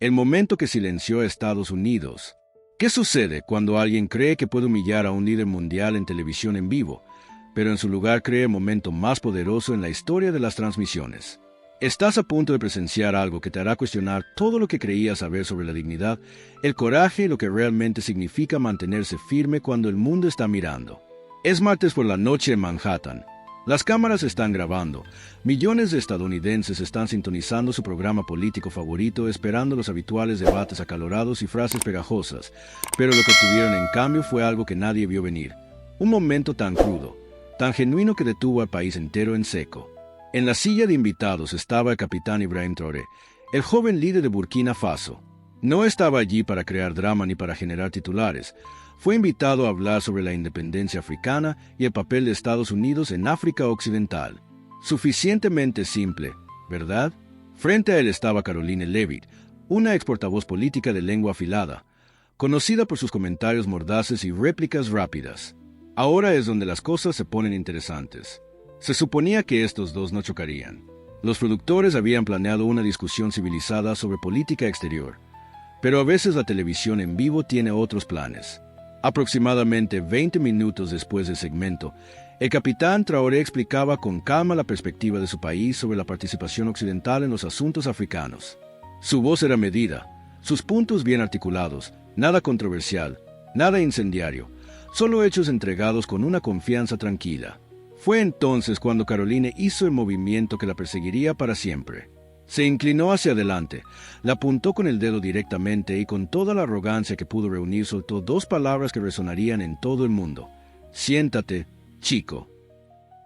El momento que silenció a Estados Unidos. ¿Qué sucede cuando alguien cree que puede humillar a un líder mundial en televisión en vivo, pero en su lugar cree el momento más poderoso en la historia de las transmisiones? Estás a punto de presenciar algo que te hará cuestionar todo lo que creías saber sobre la dignidad, el coraje y lo que realmente significa mantenerse firme cuando el mundo está mirando. Es martes por la noche en Manhattan. Las cámaras están grabando. Millones de estadounidenses están sintonizando su programa político favorito, esperando los habituales debates acalorados y frases pegajosas. Pero lo que obtuvieron en cambio fue algo que nadie vio venir. Un momento tan crudo, tan genuino que detuvo al país entero en seco. En la silla de invitados estaba el capitán Ibrahim Traoré, el joven líder de Burkina Faso. No estaba allí para crear drama ni para generar titulares. Fue invitado a hablar sobre la independencia africana y el papel de Estados Unidos en África Occidental. Suficientemente simple, ¿verdad? Frente a él estaba Caroline Levitt, una ex portavoz política de lengua afilada, conocida por sus comentarios mordaces y réplicas rápidas. Ahora es donde las cosas se ponen interesantes. Se suponía que estos dos no chocarían. Los productores habían planeado una discusión civilizada sobre política exterior, pero a veces la televisión en vivo tiene otros planes. Aproximadamente 20 minutos después del segmento, el capitán Traoré explicaba con calma la perspectiva de su país sobre la participación occidental en los asuntos africanos. Su voz era medida, sus puntos bien articulados, nada controversial, nada incendiario, solo hechos entregados con una confianza tranquila. Fue entonces cuando Caroline hizo el movimiento que la perseguiría para siempre. Se inclinó hacia adelante, la apuntó con el dedo directamente y con toda la arrogancia que pudo reunir soltó dos palabras que resonarían en todo el mundo. Siéntate, chico.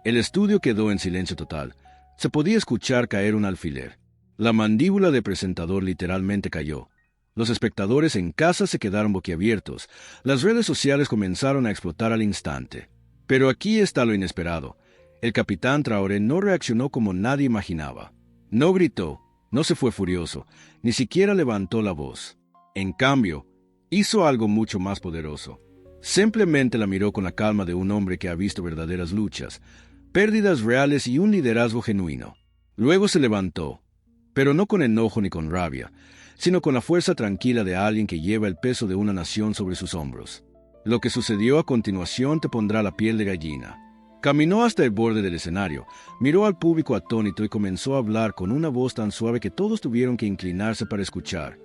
El estudio quedó en silencio total. Se podía escuchar caer un alfiler. La mandíbula del presentador literalmente cayó. Los espectadores en casa se quedaron boquiabiertos. Las redes sociales comenzaron a explotar al instante. Pero aquí está lo inesperado. El capitán Traoré no reaccionó como nadie imaginaba. No gritó, no se fue furioso, ni siquiera levantó la voz. En cambio, hizo algo mucho más poderoso. Simplemente la miró con la calma de un hombre que ha visto verdaderas luchas, pérdidas reales y un liderazgo genuino. Luego se levantó, pero no con enojo ni con rabia, sino con la fuerza tranquila de alguien que lleva el peso de una nación sobre sus hombros. Lo que sucedió a continuación te pondrá la piel de gallina. Caminó hasta el borde del escenario, miró al público atónito y comenzó a hablar con una voz tan suave que todos tuvieron que inclinarse para escuchar.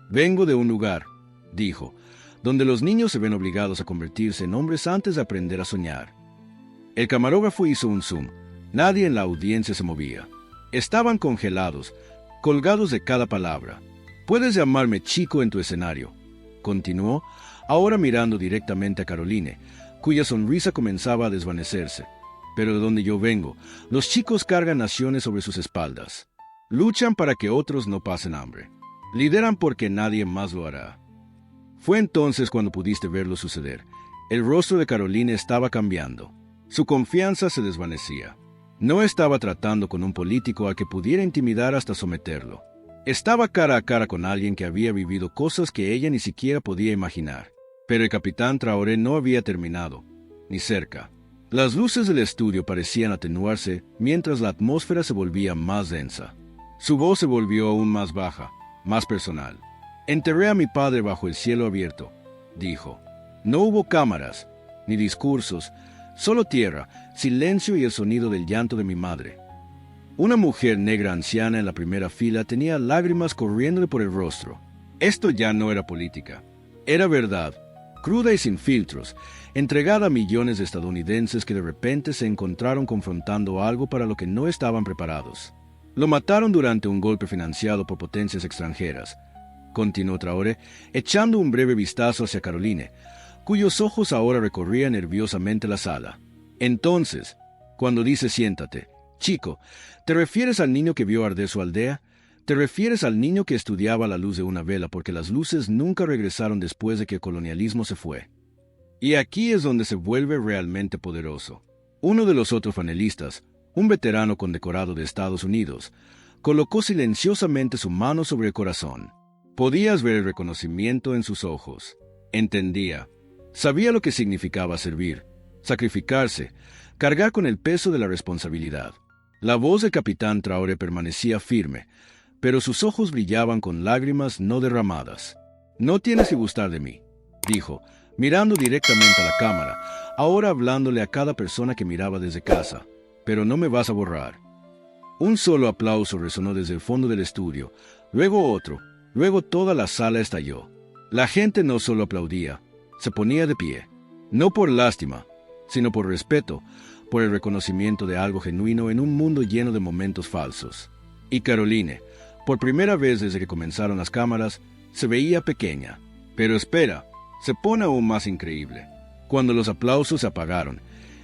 «Vengo de un lugar», dijo, «donde los niños se ven obligados a convertirse en hombres antes de aprender a soñar». El camarógrafo hizo un zoom. Nadie en la audiencia se movía. Estaban congelados, colgados de cada palabra. «Puedes llamarme chico en tu escenario», continuó, ahora mirando directamente a Caroline, cuya sonrisa comenzaba a desvanecerse. «Pero de donde yo vengo, los chicos cargan naciones sobre sus espaldas. Luchan para que otros no pasen hambre. Lideran porque nadie más lo hará». Fue entonces cuando pudiste verlo suceder. El rostro de Caroline estaba cambiando. Su confianza se desvanecía. No estaba tratando con un político al que pudiera intimidar hasta someterlo. Estaba cara a cara con alguien que había vivido cosas que ella ni siquiera podía imaginar. Pero el capitán Traoré no había terminado, ni cerca. Las luces del estudio parecían atenuarse mientras la atmósfera se volvía más densa. Su voz se volvió aún más baja, más personal. «Enterré a mi padre bajo el cielo abierto», dijo. «No hubo cámaras, ni discursos, solo tierra, silencio y el sonido del llanto de mi madre». Una mujer negra anciana en la primera fila tenía lágrimas corriéndole por el rostro. Esto ya no era política. Era verdad, cruda y sin filtros, entregada a millones de estadounidenses que de repente se encontraron confrontando algo para lo que no estaban preparados. «Lo mataron durante un golpe financiado por potencias extranjeras», continuó Traoré, echando un breve vistazo hacia Caroline, cuyos ojos ahora recorrían nerviosamente la sala. «Entonces, cuando dice siéntate, chico, ¿te refieres al niño que vio arder su aldea? ¿Te refieres al niño que estudiaba a la luz de una vela porque las luces nunca regresaron después de que el colonialismo se fue?» Y aquí es donde se vuelve realmente poderoso. Uno de los otros panelistas, un veterano condecorado de Estados Unidos, colocó silenciosamente su mano sobre el corazón. Podías ver el reconocimiento en sus ojos. Entendía. Sabía lo que significaba servir, sacrificarse, cargar con el peso de la responsabilidad. La voz del capitán Traoré permanecía firme, pero sus ojos brillaban con lágrimas no derramadas. «No tienes que gustar de mí», dijo, mirando directamente a la cámara, ahora hablándole a cada persona que miraba desde casa, «pero no me vas a borrar». Un solo aplauso resonó desde el fondo del estudio, luego otro, luego toda la sala estalló. La gente no solo aplaudía, se ponía de pie, no por lástima, sino por respeto, por el reconocimiento de algo genuino en un mundo lleno de momentos falsos. Y Caroline, por primera vez desde que comenzaron las cámaras, se veía pequeña. Pero espera, se pone aún más increíble. Cuando los aplausos se apagaron,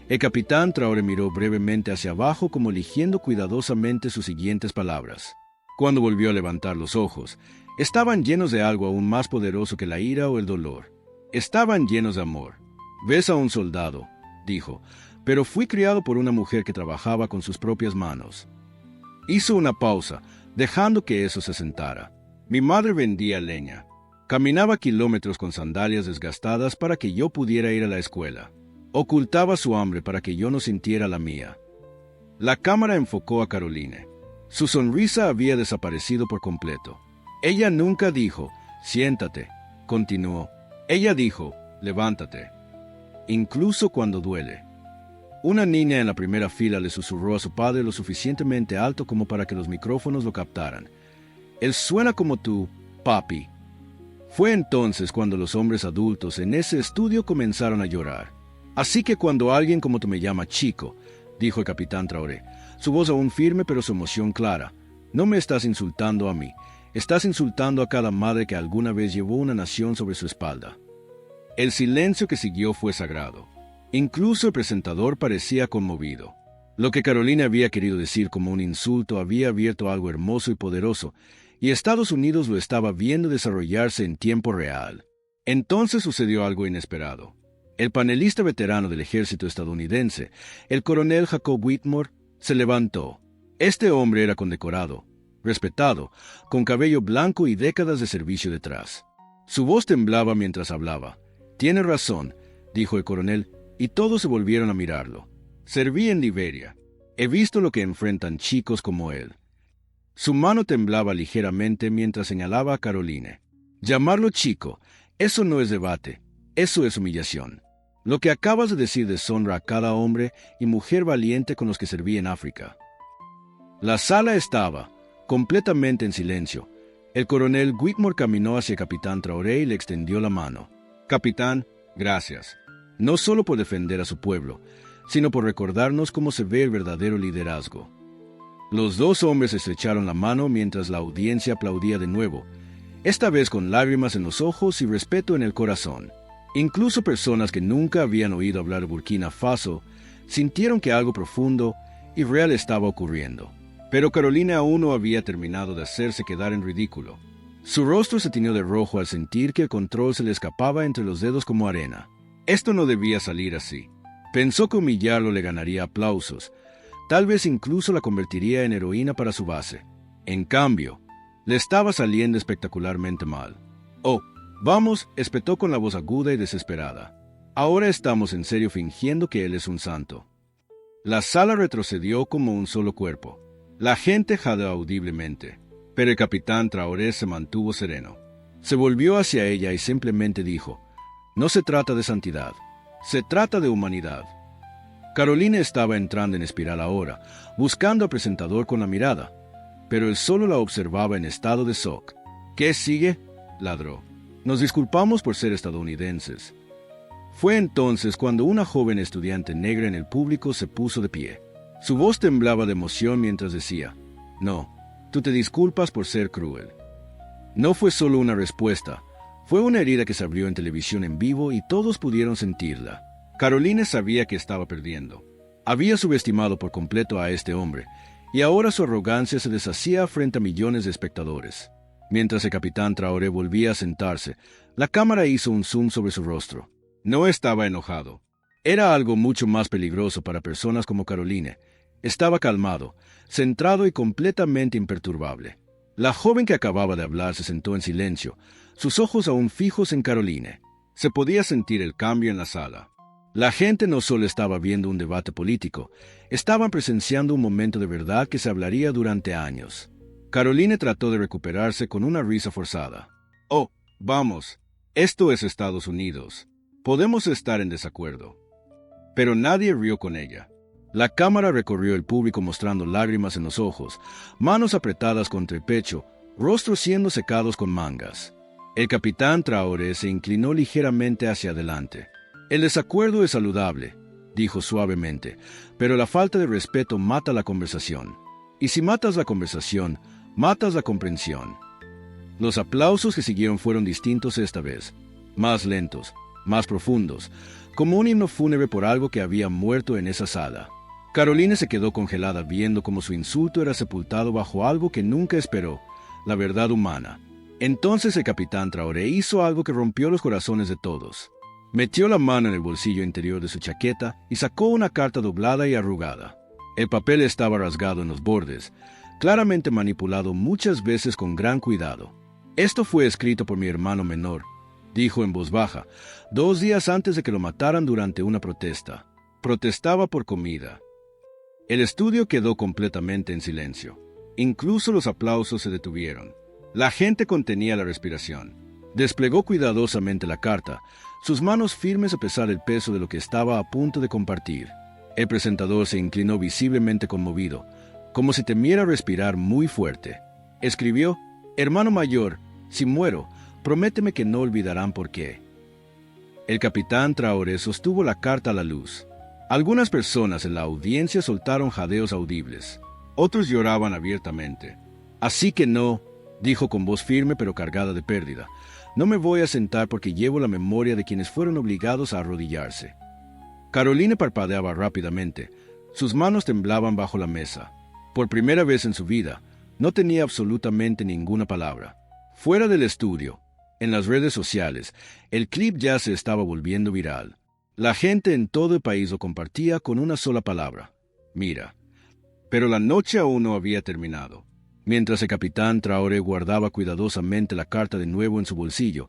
el capitán Traoré miró brevemente hacia abajo como eligiendo cuidadosamente sus siguientes palabras. Cuando volvió a levantar los ojos, estaban llenos de algo aún más poderoso que la ira o el dolor. Estaban llenos de amor. «Ves a un soldado», dijo, «pero fui criado por una mujer que trabajaba con sus propias manos». Hizo una pausa, dejando que eso se sentara. «Mi madre vendía leña. Caminaba kilómetros con sandalias desgastadas para que yo pudiera ir a la escuela. Ocultaba su hambre para que yo no sintiera la mía». La cámara enfocó a Caroline. Su sonrisa había desaparecido por completo. Ella nunca dijo, «Siéntate», continuó. Ella dijo, «Levántate». Incluso cuando duele. Una niña en la primera fila le susurró a su padre lo suficientemente alto como para que los micrófonos lo captaran. «Él suena como tú, papi». Fue entonces cuando los hombres adultos en ese estudio comenzaron a llorar. «Así que cuando alguien como tú me llama chico», dijo el capitán Traoré, su voz aún firme pero su emoción clara, «no me estás insultando a mí, estás insultando a cada madre que alguna vez llevó una nación sobre su espalda». El silencio que siguió fue sagrado. Incluso el presentador parecía conmovido. Lo que Carolina había querido decir como un insulto había abierto algo hermoso y poderoso, y Estados Unidos lo estaba viendo desarrollarse en tiempo real. Entonces sucedió algo inesperado. El panelista veterano del ejército estadounidense, el coronel Jacob Whitmore, se levantó. Este hombre era condecorado, respetado, con cabello blanco y décadas de servicio detrás. Su voz temblaba mientras hablaba. «Tiene razón», dijo el coronel, y todos se volvieron a mirarlo. «Serví en Liberia. He visto lo que enfrentan chicos como él». Su mano temblaba ligeramente mientras señalaba a Caroline. «Llamarlo chico, eso no es debate, eso es humillación. Lo que acabas de decir deshonra a cada hombre y mujer valiente con los que serví en África». La sala estaba completamente en silencio. El coronel Whitmore caminó hacia el capitán Traoré y le extendió la mano. «Capitán, gracias. No solo por defender a su pueblo, sino por recordarnos cómo se ve el verdadero liderazgo». Los dos hombres estrecharon la mano mientras la audiencia aplaudía de nuevo, esta vez con lágrimas en los ojos y respeto en el corazón. Incluso personas que nunca habían oído hablar de Burkina Faso sintieron que algo profundo y real estaba ocurriendo. Pero Carolina aún no había terminado de hacerse quedar en ridículo. Su rostro se tiñó de rojo al sentir que el control se le escapaba entre los dedos como arena. Esto no debía salir así. Pensó que humillarlo le ganaría aplausos, tal vez incluso la convertiría en heroína para su base. En cambio, le estaba saliendo espectacularmente mal. «Oh, vamos», espetó con la voz aguda y desesperada. «Ahora estamos en serio fingiendo que él es un santo». La sala retrocedió como un solo cuerpo. La gente jadeó audiblemente, pero el capitán Traoré se mantuvo sereno. Se volvió hacia ella y simplemente dijo, «No se trata de santidad, se trata de humanidad». Carolina estaba entrando en espiral ahora, buscando al presentador con la mirada, pero él solo la observaba en estado de shock. «¿Qué sigue?», ladró. «Nos disculpamos por ser estadounidenses». Fue entonces cuando una joven estudiante negra en el público se puso de pie. Su voz temblaba de emoción mientras decía, «No, tú te disculpas por ser cruel». No fue solo una respuesta, fue una herida que se abrió en televisión en vivo y todos pudieron sentirla. Caroline sabía que estaba perdiendo. Había subestimado por completo a este hombre, y ahora su arrogancia se deshacía frente a millones de espectadores. Mientras el capitán Traoré volvía a sentarse, la cámara hizo un zoom sobre su rostro. No estaba enojado. Era algo mucho más peligroso para personas como Caroline. Estaba calmado, centrado y completamente imperturbable. La joven que acababa de hablar se sentó en silencio, sus ojos aún fijos en Caroline. Se podía sentir el cambio en la sala. La gente no solo estaba viendo un debate político, estaban presenciando un momento de verdad que se hablaría durante años. Caroline trató de recuperarse con una risa forzada. Oh, vamos, esto es Estados Unidos. Podemos estar en desacuerdo. Pero nadie rió con ella. La cámara recorrió el público mostrando lágrimas en los ojos, manos apretadas contra el pecho, rostros siendo secados con mangas. El capitán Traoré se inclinó ligeramente hacia adelante. El desacuerdo es saludable, dijo suavemente, pero la falta de respeto mata la conversación. Y si matas la conversación, matas la comprensión. Los aplausos que siguieron fueron distintos esta vez, más lentos, más profundos, como un himno fúnebre por algo que había muerto en esa sala. Caroline se quedó congelada viendo cómo su insulto era sepultado bajo algo que nunca esperó, la verdad humana. Entonces el capitán Traoré hizo algo que rompió los corazones de todos. Metió la mano en el bolsillo interior de su chaqueta y sacó una carta doblada y arrugada. El papel estaba rasgado en los bordes, claramente manipulado muchas veces con gran cuidado. Esto fue escrito por mi hermano menor, dijo en voz baja, 2 días antes de que lo mataran durante una protesta. Protestaba por comida. El estudio quedó completamente en silencio. Incluso los aplausos se detuvieron. La gente contenía la respiración. Desplegó cuidadosamente la carta, sus manos firmes a pesar del peso de lo que estaba a punto de compartir. El presentador se inclinó visiblemente conmovido, como si temiera respirar muy fuerte. Escribió: «Hermano mayor, si muero, prométeme que no olvidarán por qué». El capitán Traoré sostuvo la carta a la luz. Algunas personas en la audiencia soltaron jadeos audibles. Otros lloraban abiertamente. «Así que no», dijo con voz firme pero cargada de pérdida. «No me voy a sentar porque llevo la memoria de quienes fueron obligados a arrodillarse». Caroline parpadeaba rápidamente. Sus manos temblaban bajo la mesa. Por primera vez en su vida, no tenía absolutamente ninguna palabra. Fuera del estudio, en las redes sociales, el clip ya se estaba volviendo viral. La gente en todo el país lo compartía con una sola palabra: «Mira». Pero la noche aún no había terminado. Mientras el capitán Traoré guardaba cuidadosamente la carta de nuevo en su bolsillo,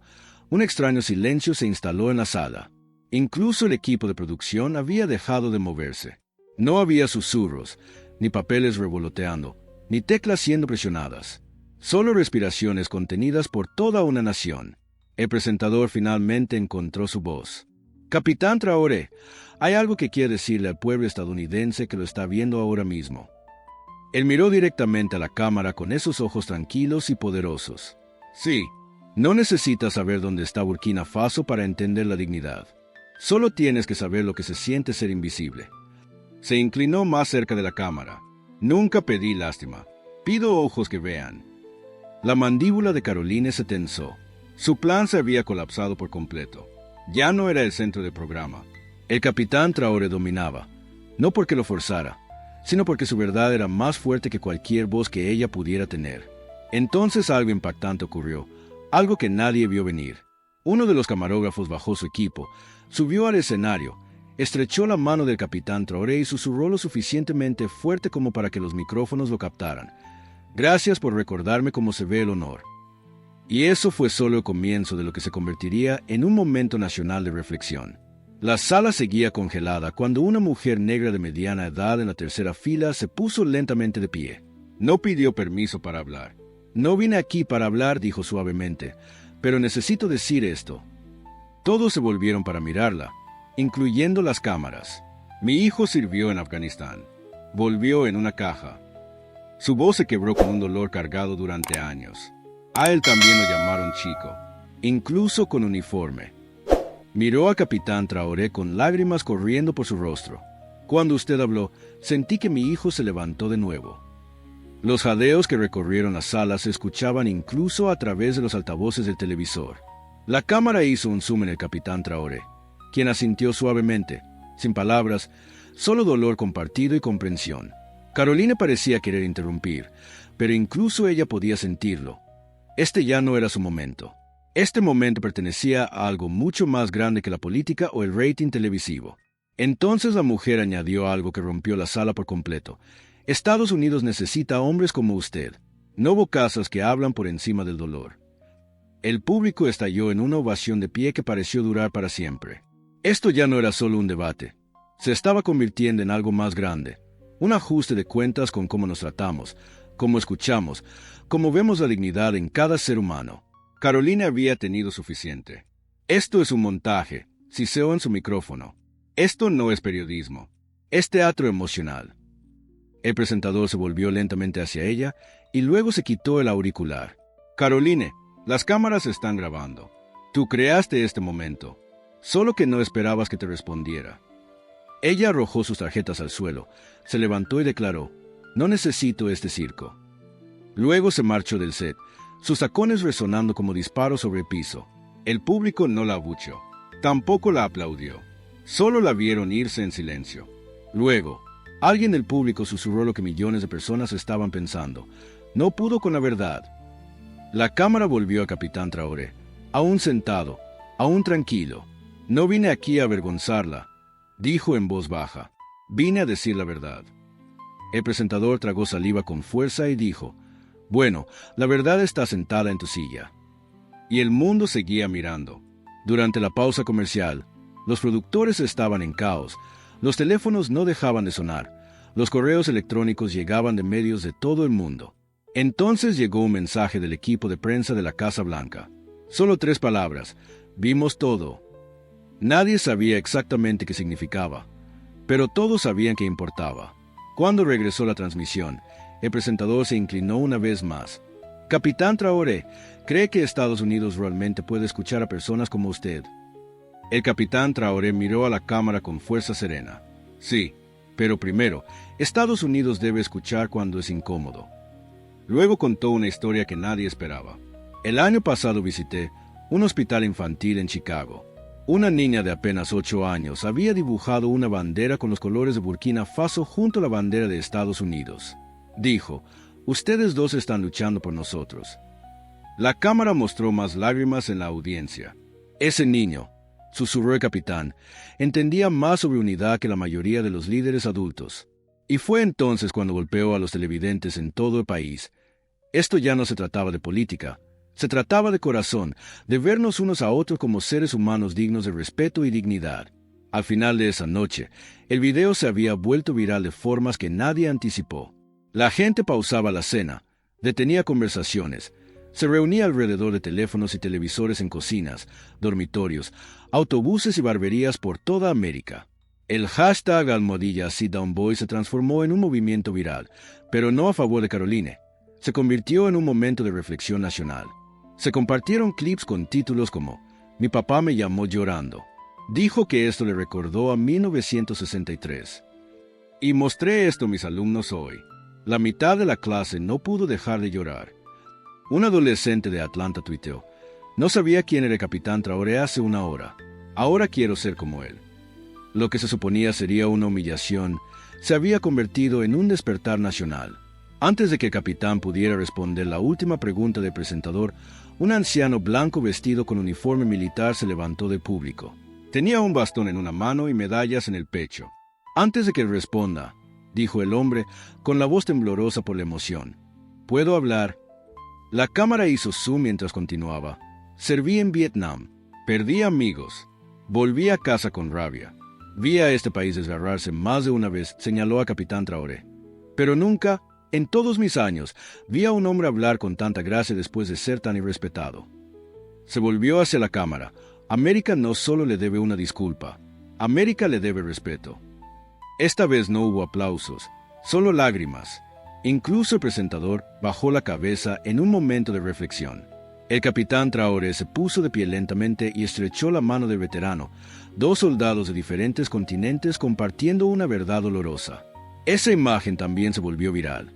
un extraño silencio se instaló en la sala. Incluso el equipo de producción había dejado de moverse. No había susurros, ni papeles revoloteando, ni teclas siendo presionadas. Solo respiraciones contenidas por toda una nación. El presentador finalmente encontró su voz. «Capitán Traoré, hay algo que quiere decirle al pueblo estadounidense que lo está viendo ahora mismo». Él miró directamente a la cámara con esos ojos tranquilos y poderosos. «Sí, no necesitas saber dónde está Burkina Faso para entender la dignidad. Solo tienes que saber lo que se siente ser invisible». Se inclinó más cerca de la cámara. «Nunca pedí lástima. Pido ojos que vean». La mandíbula de Caroline se tensó. Su plan se había colapsado por completo. Ya no era el centro del programa. El capitán Traoré dominaba, no porque lo forzara, sino porque su verdad era más fuerte que cualquier voz que ella pudiera tener. Entonces algo impactante ocurrió, algo que nadie vio venir. Uno de los camarógrafos bajó su equipo, subió al escenario, estrechó la mano del capitán Traoré y susurró lo suficientemente fuerte como para que los micrófonos lo captaran. «Gracias por recordarme cómo se ve el honor». Y eso fue solo el comienzo de lo que se convertiría en un momento nacional de reflexión. La sala seguía congelada cuando una mujer negra de mediana edad en la tercera fila se puso lentamente de pie. No pidió permiso para hablar. «No vine aquí para hablar», dijo suavemente, «pero necesito decir esto». Todos se volvieron para mirarla, incluyendo las cámaras. «Mi hijo sirvió en Afganistán. Volvió en una caja». Su voz se quebró con un dolor cargado durante años. A él también lo llamaron chico, incluso con uniforme. Miró a capitán Traoré con lágrimas corriendo por su rostro. «Cuando usted habló, sentí que mi hijo se levantó de nuevo». Los jadeos que recorrieron la sala se escuchaban incluso a través de los altavoces del televisor. La cámara hizo un zoom en el capitán Traoré, quien asintió suavemente, sin palabras, solo dolor compartido y comprensión. Caroline parecía querer interrumpir, pero incluso ella podía sentirlo. Este ya no era su momento. Este momento pertenecía a algo mucho más grande que la política o el rating televisivo. Entonces la mujer añadió algo que rompió la sala por completo. «Estados Unidos necesita hombres como usted, no bocazas que hablan por encima del dolor». El público estalló en una ovación de pie que pareció durar para siempre. Esto ya no era solo un debate. Se estaba convirtiendo en algo más grande. Un ajuste de cuentas con cómo nos tratamos, cómo escuchamos, cómo vemos la dignidad en cada ser humano. Carolina había tenido suficiente. Esto es un montaje, siseó en su micrófono. Esto no es periodismo. Es teatro emocional. El presentador se volvió lentamente hacia ella y luego se quitó el auricular. Caroline, las cámaras están grabando. Tú creaste este momento. Solo que no esperabas que te respondiera. Ella arrojó sus tarjetas al suelo, se levantó y declaró, no necesito este circo. Luego se marchó del set, sus tacones resonando como disparos sobre el piso. El público no la abucheó. Tampoco la aplaudió. Solo la vieron irse en silencio. Luego, alguien del público susurró lo que millones de personas estaban pensando. No pudo con la verdad. La cámara volvió a Capitán Traoré, aún sentado, aún tranquilo. No vine aquí a avergonzarla, dijo en voz baja. Vine a decir la verdad. El presentador tragó saliva con fuerza y dijo, bueno, la verdad está sentada en tu silla. Y el mundo seguía mirando. Durante la pausa comercial, los productores estaban en caos, los teléfonos no dejaban de sonar, los correos electrónicos llegaban de medios de todo el mundo. Entonces llegó un mensaje del equipo de prensa de la Casa Blanca. Solo 3 palabras, vimos todo. Nadie sabía exactamente qué significaba, pero todos sabían que importaba. Cuando regresó la transmisión, el presentador se inclinó una vez más. Capitán Traoré, ¿cree que Estados Unidos realmente puede escuchar a personas como usted? El capitán Traoré miró a la cámara con fuerza serena. Sí, pero primero, Estados Unidos debe escuchar cuando es incómodo. Luego contó una historia que nadie esperaba. El año pasado visité un hospital infantil en Chicago. Una niña de apenas 8 años había dibujado una bandera con los colores de Burkina Faso junto a la bandera de Estados Unidos. Dijo, ustedes dos están luchando por nosotros. La cámara mostró más lágrimas en la audiencia. Ese niño, susurró el capitán, entendía más sobre unidad que la mayoría de los líderes adultos. Y fue entonces cuando golpeó a los televidentes en todo el país. Esto ya no se trataba de política. Se trataba de corazón, de vernos unos a otros como seres humanos dignos de respeto y dignidad. Al final de esa noche, el video se había vuelto viral de formas que nadie anticipó. La gente pausaba la cena, detenía conversaciones, se reunía alrededor de teléfonos y televisores en cocinas, dormitorios, autobuses y barberías por toda América. El hashtag #SitDownBoy se transformó en un movimiento viral, pero no a favor de Caroline. Se convirtió en un momento de reflexión nacional. Se compartieron clips con títulos como Mi papá me llamó llorando. Dijo que esto le recordó a 1963. Y mostré esto a mis alumnos hoy. La mitad de la clase no pudo dejar de llorar. Un adolescente de Atlanta tuiteó, no sabía quién era el capitán Traoré hace 1 hora. Ahora quiero ser como él. Lo que se suponía sería una humillación, se había convertido en un despertar nacional. Antes de que el capitán pudiera responder la última pregunta del presentador, un anciano blanco vestido con uniforme militar se levantó del público. Tenía un bastón en una mano y medallas en el pecho. Antes de que responda, dijo el hombre con la voz temblorosa por la emoción. ¿Puedo hablar? La cámara hizo zoom mientras continuaba. Serví en Vietnam. Perdí amigos. Volví a casa con rabia. Vi a este país desgarrarse más de una vez, señaló a capitán Traoré. Pero nunca, en todos mis años, vi a un hombre hablar con tanta gracia después de ser tan irrespetado. Se volvió hacia la cámara. América no solo le debe una disculpa. América le debe respeto. Esta vez no hubo aplausos, solo lágrimas. Incluso el presentador bajó la cabeza en un momento de reflexión. El capitán Traoré se puso de pie lentamente y estrechó la mano del veterano, 2 soldados de diferentes continentes compartiendo una verdad dolorosa. Esa imagen también se volvió viral,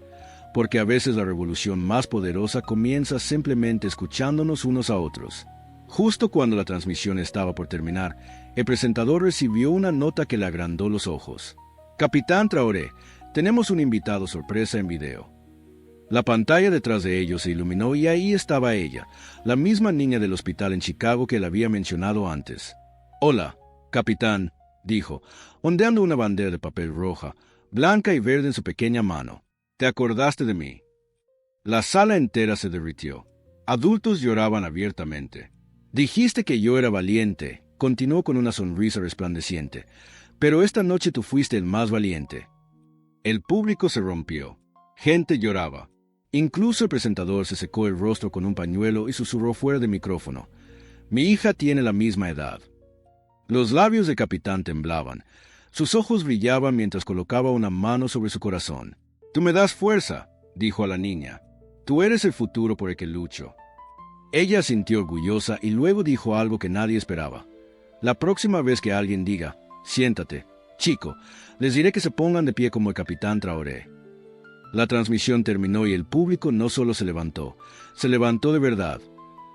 porque a veces la revolución más poderosa comienza simplemente escuchándonos unos a otros. Justo cuando la transmisión estaba por terminar, el presentador recibió una nota que le agrandó los ojos. Capitán Traoré, tenemos un invitado sorpresa en video. La pantalla detrás de ellos se iluminó y ahí estaba ella, la misma niña del hospital en Chicago que le había mencionado antes. Hola, capitán, dijo, ondeando una bandera de papel roja, blanca y verde en su pequeña mano. ¿Te acordaste de mí? La sala entera se derritió. Adultos lloraban abiertamente. Dijiste que yo era valiente, continuó con una sonrisa resplandeciente, pero esta noche tú fuiste el más valiente. El público se rompió. Gente lloraba. Incluso el presentador se secó el rostro con un pañuelo y susurró fuera de micrófono. Mi hija tiene la misma edad. Los labios del capitán temblaban. Sus ojos brillaban mientras colocaba una mano sobre su corazón. Tú me das fuerza, dijo a la niña. Tú eres el futuro por el que lucho. Ella sintió orgullosa y luego dijo algo que nadie esperaba. La próxima vez que alguien diga, siéntate, chico, les diré que se pongan de pie como el capitán Traoré. La transmisión terminó y el público no solo se levantó de verdad,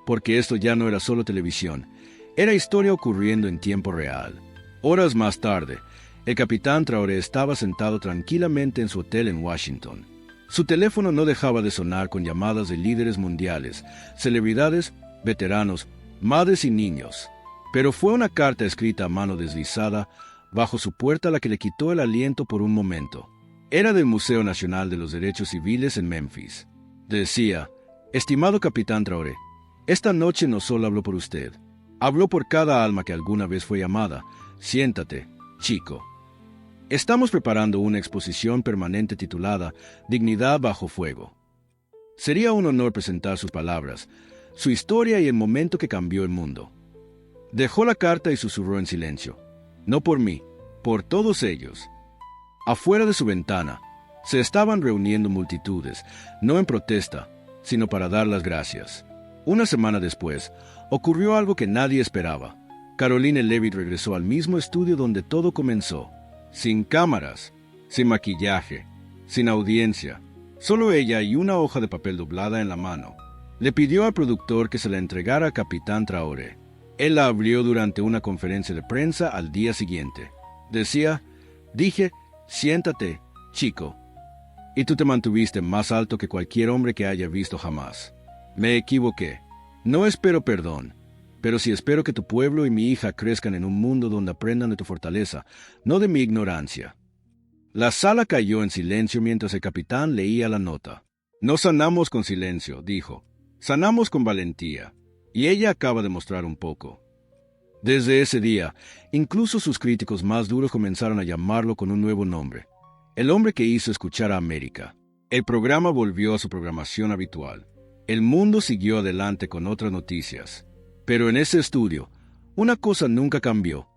porque esto ya no era solo televisión, era historia ocurriendo en tiempo real. Horas más tarde, el capitán Traoré estaba sentado tranquilamente en su hotel en Washington. Su teléfono no dejaba de sonar con llamadas de líderes mundiales, celebridades, veteranos, madres y niños. Pero fue una carta escrita a mano deslizada bajo su puerta la que le quitó el aliento por un momento. Era del Museo Nacional de los Derechos Civiles en Memphis. Decía, estimado capitán Traoré, esta noche no solo habló por usted, habló por cada alma que alguna vez fue llamada. Siéntate, chico. Estamos preparando una exposición permanente titulada Dignidad bajo fuego. Sería un honor presentar sus palabras, su historia y el momento que cambió el mundo. Dejó la carta y susurró en silencio. No por mí, por todos ellos. Afuera de su ventana, se estaban reuniendo multitudes, no en protesta, sino para dar las gracias. Una semana después, ocurrió algo que nadie esperaba. Caroline Leavitt regresó al mismo estudio donde todo comenzó. Sin cámaras, sin maquillaje, sin audiencia, solo ella y una hoja de papel doblada en la mano. Le pidió al productor que se la entregara al capitán Traoré. Él la abrió durante una conferencia de prensa al día siguiente. Decía, dije, siéntate, chico. Y tú te mantuviste más alto que cualquier hombre que haya visto jamás. Me equivoqué. No espero perdón. Pero sí espero que tu pueblo y mi hija crezcan en un mundo donde aprendan de tu fortaleza, no de mi ignorancia. La sala cayó en silencio mientras el capitán leía la nota. No sanamos con silencio, dijo. Sanamos con valentía. Y ella acaba de mostrar un poco. Desde ese día, incluso sus críticos más duros comenzaron a llamarlo con un nuevo nombre. El hombre que hizo escuchar a América. El programa volvió a su programación habitual. El mundo siguió adelante con otras noticias. Pero en ese estudio, una cosa nunca cambió.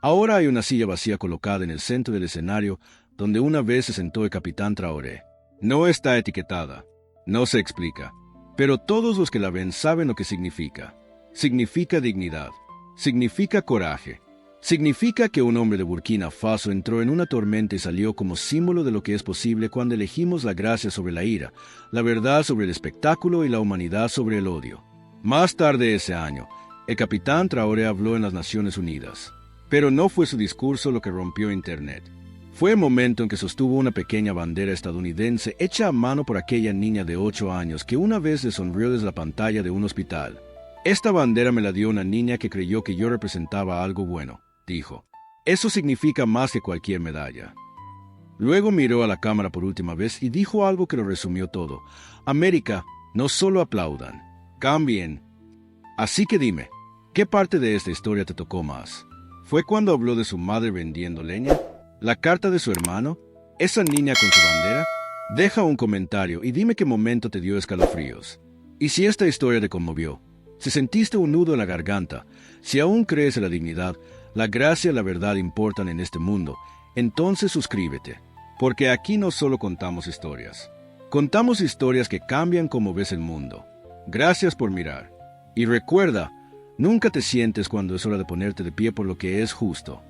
Ahora hay una silla vacía colocada en el centro del escenario donde una vez se sentó el capitán Traoré. No está etiquetada, no se explica, pero todos los que la ven saben lo que significa. Significa dignidad, significa coraje, significa que un hombre de Burkina Faso entró en una tormenta y salió como símbolo de lo que es posible cuando elegimos la gracia sobre la ira, la verdad sobre el espectáculo y la humanidad sobre el odio. Más tarde ese año, el capitán Traoré habló en las Naciones Unidas. Pero no fue su discurso lo que rompió Internet. Fue el momento en que sostuvo una pequeña bandera estadounidense hecha a mano por aquella niña de 8 años que una vez le sonrió desde la pantalla de un hospital. Esta bandera me la dio una niña que creyó que yo representaba algo bueno, dijo. Eso significa más que cualquier medalla. Luego miró a la cámara por última vez y dijo algo que lo resumió todo. América, no solo aplaudan. Cambien. Así que dime, ¿qué parte de esta historia te tocó más? ¿Fue cuando habló de su madre vendiendo leña? ¿La carta de su hermano? ¿Esa niña con su bandera? Deja un comentario y dime qué momento te dio escalofríos. Y si esta historia te conmovió, si sentiste un nudo en la garganta, si aún crees en la dignidad, la gracia y la verdad importan en este mundo, entonces suscríbete, porque aquí no solo contamos historias que cambian cómo ves el mundo. Gracias por mirar. Y recuerda, nunca te sientes cuando es hora de ponerte de pie por lo que es justo.